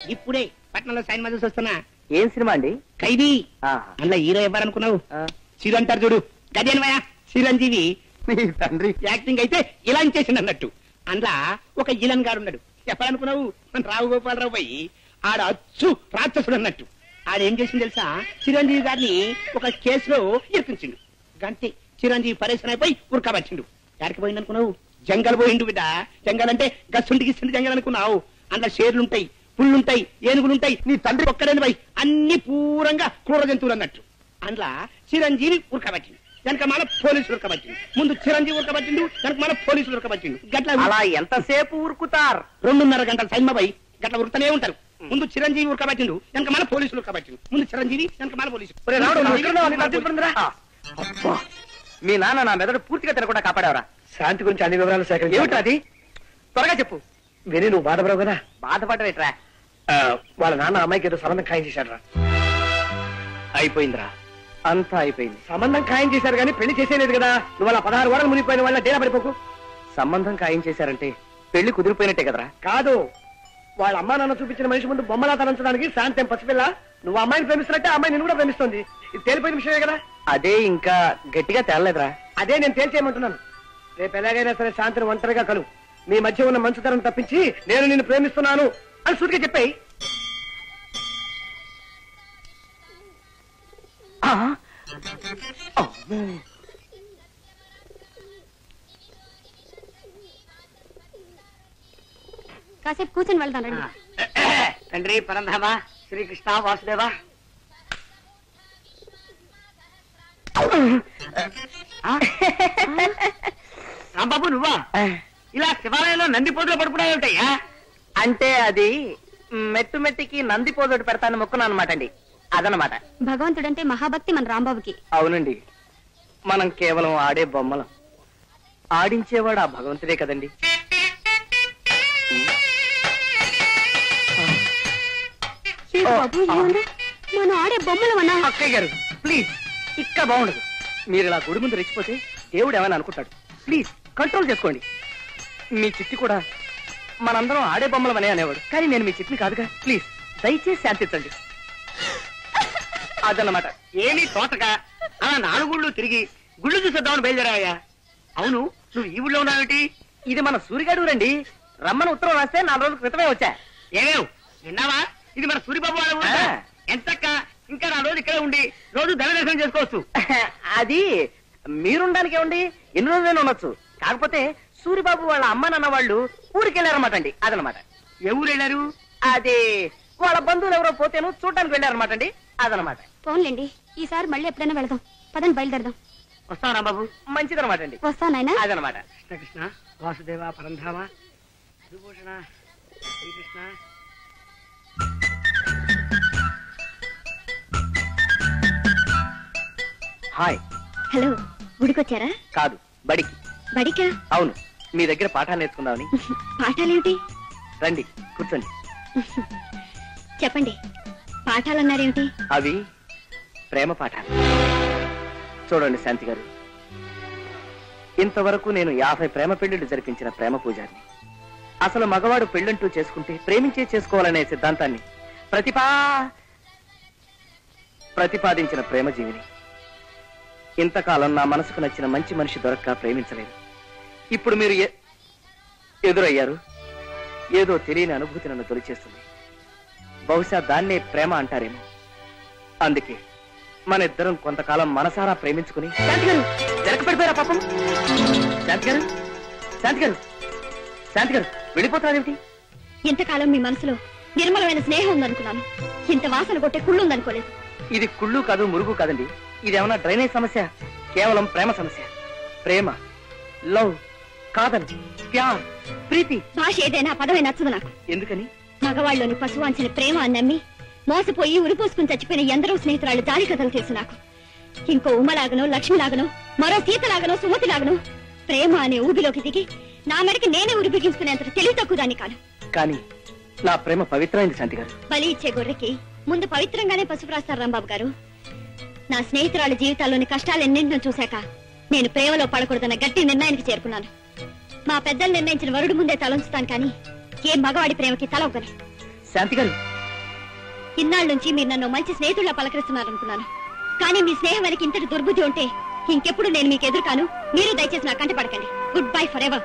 ఇప్పుడే పట్నంలో సినిమా చూసి వస్తున్నా. ఏం సినిమా అండి? ఖైదీ. అందులో హీరో ఎవరనుకున్నావు? చిరు అంటారు చూడు, గదేనమయ్య చిరంజీవి. తండ్రి యాక్టింగ్ అయితే ఇలా చేసిండు అన్నట్టు. అందులో ఒక ఇలన్ గారు ఉన్నాడు. చెప్పాలనుకున్నావు? మన రావు గోపాలరావు పోయి ఆడ అచ్చు రాక్షసుడు అన్నట్టు. ఆడేం చేసింది తెలుసా? చిరంజీవి గారిని ఒక కేసులో ఇరికించిండు. గంతే చిరంజీవి పరేషన్ అయిపోయి ఉరకబట్టిండు. ఎక్కడికి పోయింది అనుకున్నావు? జంగల్ పోయిండు బిడ్డ. జంగల్ అంటే గస్సుంటికి ఇస్తుంది జంగల్ అనుకున్నావు. అందులో షేర్లుంటాయి, పుళ్ళుంటాయి, ఏనుగులుంటాయి. నీ తండ్రి ఒక్కడని పోయి అన్ని పూరంగా క్రూర జంతువులు అన్నట్టు. అందులో చిరంజీవి ఉరకబట్టిండు, వెనక మన పోలీసులు ఉరకబట్టిండు. ముందు చిరంజీవి ఉరకబట్టిండు, వెనక మన పోలీసులు ఉరకబట్టిండు. గట్ల అలా ఎంతసేపు ఉరుకుతారు? 2.5 గంటల సైన్మ పోయి గట్ల ఉరుకుతూనే ఉంటారు. ముందు చిరంజీవి ఉరకబట్టిండు, వెనక మన పోలీసులు ఉరకబట్టిండు. ముందు చిరంజీవి, వెనక మన పోలీసులు. మీ నాన్న నా మెదడు పూర్తిగా తినకుండా కాపాడేవరా? శాంతి గురించి అన్ని వివరాలు సేకరించి ఏమిటి అది? త్వరగా చెప్పు. విని నువ్వు బాధపడవు కదా? బాధపడరేట్రా? వాళ్ళ నాన్న అమ్మాయికి ఏదో సంబంధం ఖాయం చేశాడు రా. అయిపోయిందిరా, అంతా అయిపోయింది. సంబంధం ఖాయం చేశారు కానీ పెళ్లి చేసేలేదు కదా. నువ్వు అలా 16 వారాలు మునిగిపోయిన వాళ్ళ డేరా పడిపోకు. సంబంధం ఖాయం చేశారంటే పెళ్లి కుదిరిపోయినట్టే కదరా? కాదు, వాళ్ళ అమ్మా నాన్న చూపించిన మనిషి ముందు బొమ్మలా తలంచడానికి శాంతి ఏం పసిపిల్ల. నువ్వు అమ్మాయిని ప్రేమిస్తున్నట్టే అమ్మాయి నిన్ను కూడా ప్రేమిస్తుంది. ఇది తేలిపోయిన విషయమే కదా. అదే ఇంకా గట్టిగా తేలలేదురా. అదే నేను తేల్చేయమంటున్నాను. రేపు ఎలాగైనా సరే శాంతిని ఒంటరిగా కలు. మీ మధ్య ఉన్న మంచుతనం తప్పించి నేను నిన్ను ప్రేమిస్తున్నాను అని సూటిగా చెప్పాయి. కాసేపు కూర్చొని వెళ్దాం రండి. తండ్రి పరంధామ శ్రీకృష్ణ వాసుదేవ. రాంబాబు నువ్వా? ఇలా శివాలయంలో నంది పోతులు పడుకున్నాయేమిటయ్యా? అంటే అది మెట్టు మెట్టికి నంది పోదోటి పెడతాను మొక్కున్నాను అనమాట అండి. అదనమాట. భగవంతుడంటే మహాభక్తి మన రాంబాబుకి. అవునండి, మనం కేవలం ఆడే బొమ్మలం. ఆడించేవాడు ఆ భగవంతుడే కదండి. మనం ఆడే బొమ్మలం అన్నా. అక్కయ్య గారు ప్లీజ్, ఇక్కడ బాగుండదు. మీరు ఇలా గుడి ముందు రెచ్చిపోతే దేవుడు ఏమైనా అనుకుంటాడు. ప్లీజ్ కంట్రోల్ చేసుకోండి. మీ చిట్టి కూడా మనందరం ఆడే బొమ్మలం అనే అనేవాడు, కానీ నేను మీ చిట్టిని కాదుగా. ప్లీజ్ దయచేసి శాంతించండి. అదన్నమాట. ఏమీ తోటగా అలా 4 గుళ్ళు తిరిగి గుళ్ళు చూసేద్దామని బయలుదేరాయా? అవును, నువ్వు ఈ ఊళ్ళో ఉన్నావేటి? ఇది మన సూరిగాడు రండి. రమ్మని ఉత్తరం రాస్తే 4 రోజుల క్రితమే వచ్చా. ఏమేవ్ విన్నావా? ఇది మన సూరిబాబు వాళ్ళ ఊరు. ఎంతక్క ఇంకా 4 రోజులు ఇక్కడే ఉండి రోజు దైవ దర్శనం చేసుకోవచ్చు. అది మీరుండడానికి ఏమండి, ఎన్ని రోజులైనా ఉండొచ్చు. కాకపోతే సూరిబాబు వాళ్ళ అమ్మ నాన్న వాళ్ళు ఊరికి వెళ్ళారన్నమాట అండి. అదనమాట. ఏ ఊరు వెళ్ళారు? అది వాళ్ళ బంధువులు ఎవరో పోతేను చూడటానికి వెళ్ళారన్నమాట అండి. అదనమాట. ఫోన్లేండి, ఈసారి మళ్ళీ ఎప్పుడైనా వెళదాం. పదండి బయలుదేరదాం. వస్తావా బాబు? మంచిదనమాట అండి. వస్తానైనా. అదనమాట. కృష్ణ వాసుదేవ పరంధామ విభూషణ శ్రీకృష్ణ. హాయ్. హలో, గుడికొచ్చారా? కాదు, బడికి. బడికా? అవును, మీ దగ్గర పాఠాలు నేర్చుకుందామని. పాఠాలేమిటి? రండి కూర్చోండి. చెప్పండి, పాఠాలన్నారేమిటి? అవి ప్రేమ పాఠాలు. చూడండి శాంతి గారు, ఇంతవరకు నేను 50 ప్రేమ పెళ్లిళ్లు జరిపించిన ప్రేమ పూజారిని. అసలు మగవాడు పెళ్ళంటూ చేసుకుంటే ప్రేమించే చేసుకోవాలనే సిద్ధాంతాన్ని ప్రతిపాదించిన ప్రేమ జీవిని. ఇంతకాలం నా మనసుకు నచ్చిన మంచి మనిషి దొరక్క ప్రేమించలేదు. ఇప్పుడు మీరు ఎదురయ్యారు. ఏదో తెలియని అనుభూతి నన్ను తొలిచేస్తుంది. బహుశా దాన్నే ప్రేమ అంటారేమో. అందుకే మన ఇద్దరం కొంతకాలం మనసారా ప్రేమించుకుని. శాంతి గారు వెనకపడిపోయారా పాపం? శాంతి గారు, శాంతి గారు, శాంతి గారు వెళ్ళిపోతారేమిటి? ఇంతకాలం మీ మనసులో నిర్మలమైన స్నేహం ఉందనుకున్నాను. ఇంత వాసన కొట్టే కుళ్ళు ఉందనుకోలేదు. ఇది కుళ్ళు కాదు, మురుగు కాదండి. ఇదేమన్నా డ్రైనేజ్ సమస్య? కేవలం ప్రేమ సమస్య. ప్రేమ, లవ్, కాదల్, ప్యార్, ప్రీతి. భాష ఏదైనా పదమే నచ్చదు నాకు. ఎందుకని? మగవాళ్ళలోని పశువాంచిన ప్రేమ అని నమ్మి మోసపోయి ఉరిపోసుకుని చచ్చిపోయిన ఎందరో స్నేహితురాళ్ళు జాలి కథలు తెలుసు నాకు. ఇంకో ఉమ్మలాగనో, లక్ష్మిలాగనో, మరో సీతలాగనో, సుమతిలాగనో ప్రేమ అనే ఊబిలోకి దిగి నా మెడకి నేనే ఉరి బిగించుకునేంత తెలివి తక్కువ దాన్ని కాను. కానీ నా ప్రేమ పవిత్రమైంది శాంతి గారు. బలి ఇచ్చే గొర్రెకి ముందు పవిత్రంగానే పసుపు రాస్తారు రాంబాబు గారు. నా స్నేహితురాళ్ళ జీవితాల్లోని కష్టాలెన్నింటినో చూశాక నేను ప్రేమలో పడకూడదన్న గట్టి నిర్ణయానికి చేరుకున్నాను. మా పెద్దలు నిర్ణయించిన వరుడు ముందే తలంచుతాను, కానీ ఏ మగవాడి ప్రేమకి తల ఒక్కని. శాంతి గారు ఇన్నాళ్ళ నుంచి మీరు నన్ను మంచి స్నేహితుల్లా పలకరిస్తున్నారనుకున్నాను. కానీ మీ స్నేహం వెనక ఇంతటి దుర్బుద్ధి ఉంటే ఇంకెప్పుడు నేను మీకు ఎదురు కాను. మీరు దయచేసి నా కంట పడకండి. Good bye for ever.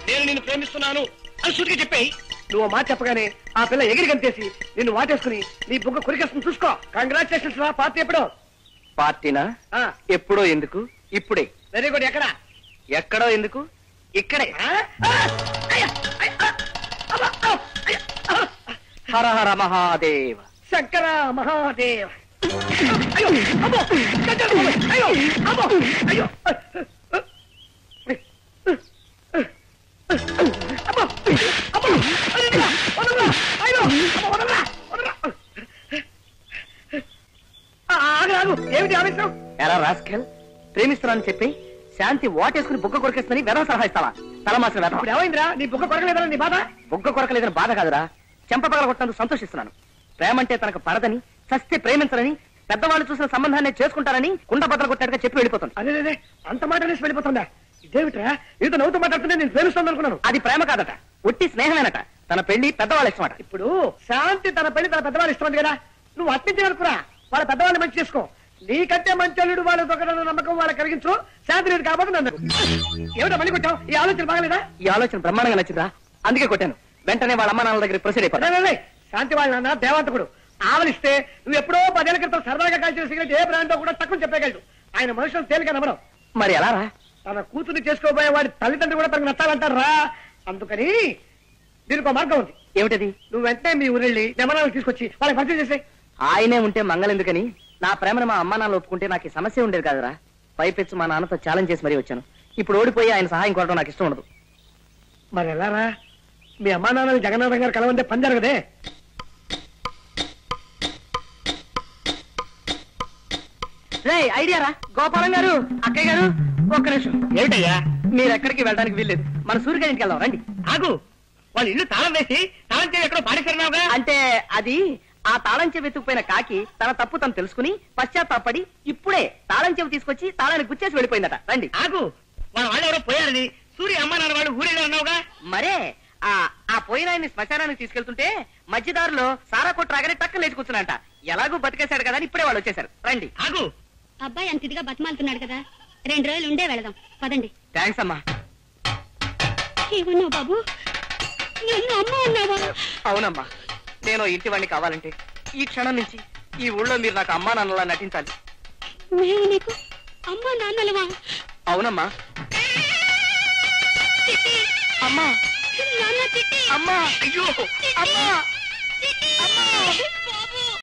నేను నిన్ను ప్రేమిస్తున్నాను అని సూటిగా చెప్పాయి. నువ్వు మాట చెప్పగానే ఆ పిల్ల ఎగిరి గంతేసి నిన్ను వాటేసుకుని నీ బుగ్గ కొరికేసుకుని చూసుకో. కంగ్రాచులేషన్స్ రా. పార్టీ ఎప్పుడో? పార్టీనా? ఎప్పుడో ఎందుకు, ఇప్పుడే. Very good. ఎక్కడ? ఎక్కడో ఎందుకు, ఇక్కడే. హర హర మహాదేవ. శంకర మహాదేవ. అయ్యో అమ్మో, అయ్యో అమ్మో, అయ్యో ఏమిటి ఆవేశం? ఎలా రాస్కెల్, ప్రేమిస్తున్నానని చెప్పి శాంతి వాటేసుకుని బుగ్గ కొరకేస్తుందని వెధవ సలహా ఇస్తావా? తలమాసిన వెధవ. ఇప్పుడు ఏమైందిరా? నీ బుగ్గ కొరకలేదని నీ బాధ? బుగ్గ కొరకలేదని బాధ కాదురా, చెంప పగలగొట్టడానికి సంతోషిస్తున్నాను. ప్రేమంటే తనకు పడదని, చస్తే ప్రేమించరని, పెద్దవాళ్ళు చూసిన సంబంధాన్ని చేసుకుంటారని కుండ బద్దలు కొట్టాడుగా చెప్పి వెళ్ళిపోతుంది. అదే అంత మాట అనేసి వెళ్ళిపోతుందా? ఇదేమిట్రా ఏదో నవ్వుతూ మాట్లాడుతుంటే నేను ప్రేమిస్తాను అనుకున్నాను. అది ప్రేమ కాదట, ఒట్టి స్నేహమేనట. తన పెళ్లి పెద్దవాళ్ళు ఇష్టమట. ఇప్పుడు శాంతి తన పెళ్లి తన పెద్దవాళ్ళు ఇష్టం కదా, నువ్వు అట్టించి అనుకురా. వాళ్ళ పెద్దవాళ్ళు మంచి చేసుకో. నీకంటే మంచి అల్లుడు వాళ్ళు దొంగన నమ్మకం వాళ్ళకి కలిగించు. శాంతి లేదు కాబట్టి నన్ను ఏమిటో మళ్ళీ కొట్టావు? ఈ ఆలోచన బాగలేదా? ఈ ఆలోచన బ్రహ్మాండంగా నచ్చిందా, అందుకే కొట్టాను. వెంటనే వాళ్ళ అమ్మ నాన్న దగ్గర ప్రొసీడ్ అయిపోయి. శాంతి వాళ్ళ నాన్న దేవంతకుడు. ఆవలిస్తే నువ్వు ఎప్పుడో 10 ఏళ్ల క్రితం సరదాగా కాల్చిన సిగరెట్ ఏ బ్రాండో కూడా తక్కువ చెప్పగలడు. ఆయన మనుషులు తేలిక నమ్మడం. మరి ఎలా రా? తన కూతుర్ని చేసుకోబోయే వాడి తల్లిదండ్రులు కూడా తనకు నచ్చాలంటారు రా. అందుకని దీనికి ఒక మార్గం ఉంది. ఏమిటది? నువ్వు వెంటనే మీ ఊరెళ్ళి నెమనాలు తీసుకొచ్చి వాళ్ళకి పరిచయం చేసే. ఆయనే ఉంటే మంగళెందుకని నా ప్రేమను మా అమ్మ నాన్న ఒప్పుకుంటే నాకు ఈ సమస్య ఉండేది కాదురా. పైపెచ్చు మా నాన్నతో ఛాలెంజ్ చేసి మరీ వచ్చాను. ఇప్పుడు ఓడిపోయి ఆయన సహాయం కోరడం నాకు ఇష్టం ఉండదు. మరి ఎలా రా? మీ అమ్మా నాన్న జగన్నాథం గారు కలవంటే పని జరగదే. రే ఐడియా రా. గోపాలం గారు, అక్కయ్య గారు, ఒక్క నిమిషం. ఏమిటయ్యా? మీరు ఎక్కడికి వెళ్ళడానికి వీల్లేదు. మన సూర్యగారి ఇంటికి వెళ్దాం రండి. ఆగు, వాళ్ళ ఇల్లు తాళం వేసి తాళం చెవి ఎక్కడో పాడేశారున్నావుగా. అంటే అది ఆ తాళం చెవి వెతుకుపోయిన కాకి తన తప్పు తను తెలుసుకుని పశ్చాత్తాపడి ఇప్పుడే తాళం చెవి తీసుకొచ్చి తాళాన్ని గుచ్చేసి వెళ్ళిపోయిందట. రండి. ఆగు, వాళ్ళు ఎవరో పోయారని సూర్య అమ్మ నాన్న వాళ్ళు ఊరేళ్ళు అన్నావుగా. మరే ఆ పోయిన ఆయన్ని శ్మశానానికి తీసుకెళ్తుంటే మధ్యదారులో సారా కొట్టు రాగానే టక్కన లేచి కూర్చున్నాంట. ఎలాగూ బతికేశాడు కదా అని ఇప్పుడే వాళ్ళు వచ్చేసారు. రండి. ఆగు, అబ్బాయి అంత ఇదిగా బతిమాలుతున్నాడు కదా, 2 రోజులు ఉండే వెళదాం. పదండి. థ్యాంక్స్ అమ్మా. ఏమన్నావు బాబు? నన్ను అమ్మ అన్నావా? అవునమ్మా, నేను ఇంటి వాడిని కావాలంటే ఈ క్షణం నుంచి ఈ ఊళ్ళో మీరు నాకు అమ్మా నాన్నలా నటించాలి. మేము నీకు అమ్మ నాన్నలవా? అవునమ్మా. అమ్మా, నాన్న చిట్టి. అమ్మా, అయ్యో అమ్మా.